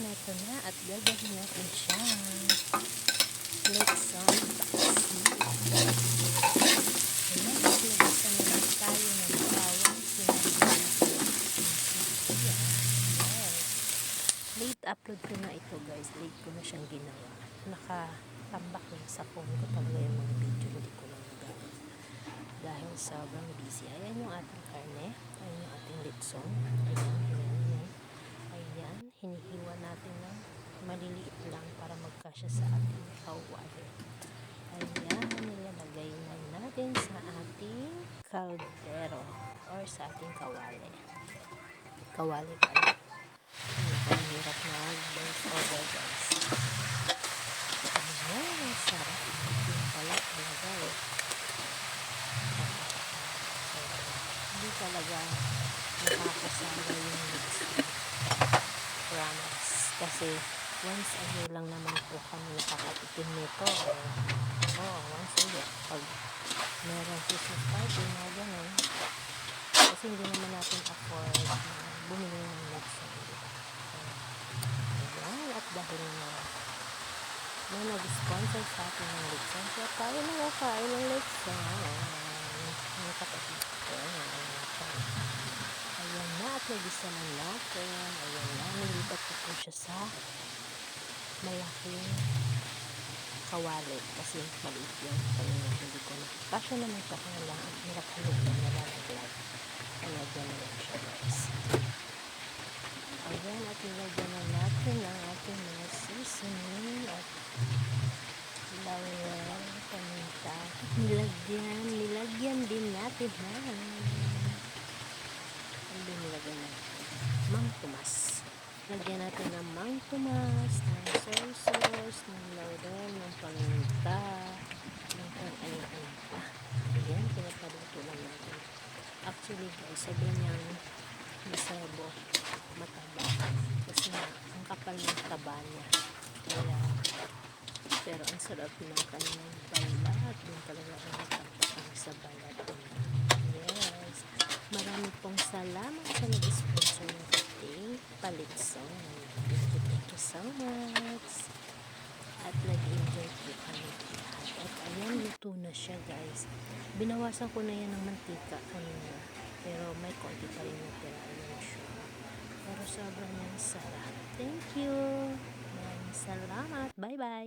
ito na at gagawin natin siya. Let's unboxing. Ayan, naglagasan naman tayo ng bawang sinabi natin. Yes. Late upload ko na ito guys. Late ko na siyang ginawa. Nakatambak lang sa phone ko talaga yung mga video. Hindi ko lang nagawa. Dahil sobrang busy. Ayan yung ating karne. Ayan yung ating litson. Ayan. Hinihiwa natin ng maliliit lang para magkasya sa ating kawali. Ayan. Nilalagay na natin sa ating kaldero or sa ating kawali. Kawali pala. Hirap na mag-voice over guys. Ayan. Ang sarap. Yung pala talaga eh. Hindi talaga nakakasama yung mix. Promise. Kasi once a year lang naman po kami nakakatikim nito. Once a year. Pag meron Christmas party na gano'n. Kasi hindi naman natin afford na bumili ng mix. Ayan. At dahil na may nag-sponsor sa atin ng Lechon. Kaya tayo nakakain ng Lechon. Yung kapatid ko. Ayan na. At nagisa na natin. Ayan na. Nilipat ko po siya sa malaking kawali. Kasi maliit yung kanina. Hindi ko na. Kasya naman ka kaya lang. Ang hirap halugyan na lalaglag. Nalagyan na lang siya guys. Ayan. At nilagyan na natin ang ating mga seasoning. At laurel, paminta. Nilagyan din natin na nilagyan natin Mang Tomas. Lagyan natin ng Mang Tomas, ng soy sauce, ng laurel, ng paminta, ng ano-ano pa. Ayan, pinapaluto lang natin. Actually guys, sabi niyang masarap mataba. Kasi ang kapal ng taba niya. Kaya pero ang sarap ng kanyang balat. Yung talaga ang matapang sa balat niya. Yes. Marami pong salamat sa nag-sponsor ng ating palitson. Thank you so much. At nag-enjoy po kami lahat. At ayan, luto na siya guys. Binawasan ko na yan ng mantika kanina. Pero may konti pa rin yung tira. Ayan siya. Pero sobrang sarap. Thank you. Maraming salamat. Bye-bye.